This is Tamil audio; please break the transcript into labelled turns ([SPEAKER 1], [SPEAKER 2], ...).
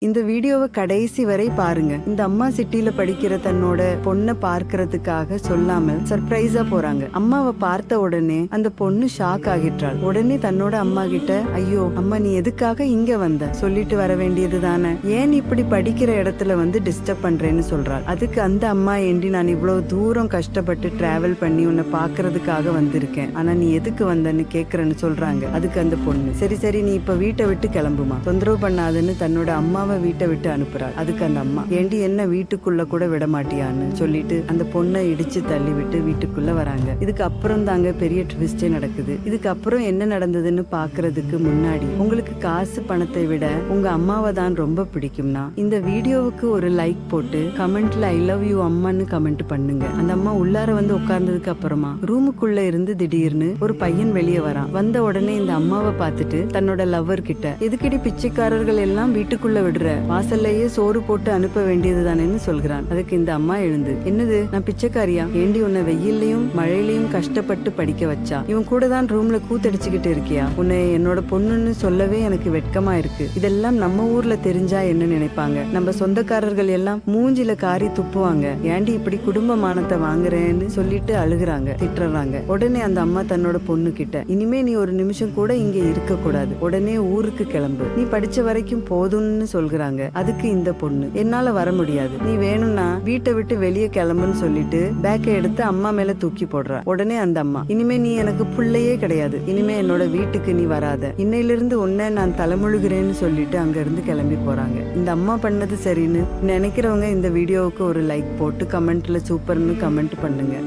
[SPEAKER 1] இந்த வீடியோவை கடைசி வரை பாருங்க. இந்த அம்மா சிட்டில படிக்கிற தன்னோட பொண்ணை பார்க்கறதுக்காக சொல்லாம சர்ப்ரைஸா போறாங்க. அம்மாவை பார்த்த உடனே அந்த பொண்ணு ஷாக் ஆகிட்டாள். உடனே தன்னோட அம்மா கிட்ட, ஐயோ அம்மா நீ எதுக்காக இங்க வந்த, சொல்லிட்டு வர வேண்டியது தானே, ஏன் இப்படி படிக்கிற இடத்துல வந்து டிஸ்டர்ப் பண்றேன்னு சொல்றாள். அதுக்கு அந்த அம்மா, ஏண்டி நான் இவ்வளவு தூரம் கஷ்டப்பட்டு டிராவல் பண்ணி உன்னை பாக்குறதுக்காக வந்திருக்கேன், ஆனா நீ எதுக்கு வந்தன்னு கேக்குறேன்னு சொல்றாங்க. அதுக்கு அந்த பொண்ணு, சரி சரி நீ இப்ப வீட்டை விட்டு கிளம்புமா, தொந்தரவு பண்ணாதுன்னு தன்னோட அம்மாவை வீட்டை விட்டு அனுப்புறாள். அதுக்கு அந்த அம்மா, ஏண்டி என்ன வீட்டுக்குள்ள கூட விட மாட்டியான்னு சொல்லிட்டு அந்த பொண்ணை இடிச்சு தள்ளி விட்டு வீட்டுக்குள்ள வராங்க. இதுக்கு அப்புறம் தாங்க பெரிய ட்விஸ்டே நடக்குது. இதுக்கு அப்புறம் என்ன நடந்ததுன்னு பாக்குறதுக்கு முன்னாடி, உங்களுக்கு காசு பணத்தை விட உங்க அம்மாவை தான் ரொம்ப பிடிக்கும்னா இந்த வீடியோவுக்கு ஒரு லைக் போட்டு கமெண்ட்ல ஐ லவ் யூ அம்மான்னு கமெண்ட் பண்ணுங்க. அந்த அம்மா உள்ளார வந்து உட்கார்ந்ததுக்கு அப்புறமா ரூமுக்குள்ள இருந்து திடீர்னு ஒரு பையன் வெளியே வரான். வந்த உடனே இந்த அம்மாவை பார்த்துட்டு தன்னோட லவ்வர் கிட்ட, எதுக்கடி பிச்சைக்காரர்கள் எல்லாம் வீட்டுக்குள்ள விடுற, வாசல்லையே சோறு போட்டு அனுப்ப வேண்டியது தானேன்னு சொல்கிறான். அதுக்கு இந்த அம்மா எழுந்து, என்னது நான் பிச்சைக்காரியா, ஏண்டி உன்னை வெயிலையும் மழையிலையும் கஷ்டப்பட்டு படிக்க வச்சா, இவன் கூட தான் ரூம்ல கூத்தடிச்சுக்கிட்டு இருக்கியா, உன்னை என்னோட பொண்ணுன்னு சொல்லவே எனக்கு வெட்கமா இருக்கு, இதெல்லாம் நம்ம ஊர்ல தெரிஞ்சா என்ன நினைப்பாங்க, நம்ம சொந்தக்காரர்கள் எல்லாம் மூஞ்சில காரி துப்புவாங்க, ஏண்டி இப்படி குடும்ப மானத்தை வாங்குறேன்னு சொல்லிட்டு அழுகுறாங்க, திட்டுறாங்க. உடனே அந்த அம்மா தன்னோட பொண்ணு கிட்ட, இனிமே நீ ஒரு நிமிஷம் கூட இங்க இருக்க கூடாது, உடனே ஊருக்கு கிளம்பு, நீ படிச்ச வரைக்கும் போதும்னு சொல்கிறாங்க. அதுக்கு இந்த பொண்ணு, என்னால வர முடியாது, நீ வேணும்னா வீட்டை விட்டு வெளியே கிளம்புன்னு சொல்லிட்டு பேக்கை எடுத்து அம்மா மேல தூக்கி போடுறா. உடனே அந்த அம்மா, இனிமே நீ எனக்கு புள்ளையே கிடையாது, இனிமே என்னோட வீட்டுக்கு நீ வராத, இன்னையிலிருந்து உன்னை நான் தலைமுழுகிறேன்னு சொல்லிட்டு அங்க இருந்து கிளம்பி போறாங்க. இந்த அம்மா பண்ணது சரின்னு நினைக்கிறவங்க இந்த வீடியோவுக்கு ஒரு லைக் போட்டு கமெண்ட்ல சூப்பர்னு கமெண்ட் பண்ணுங்க.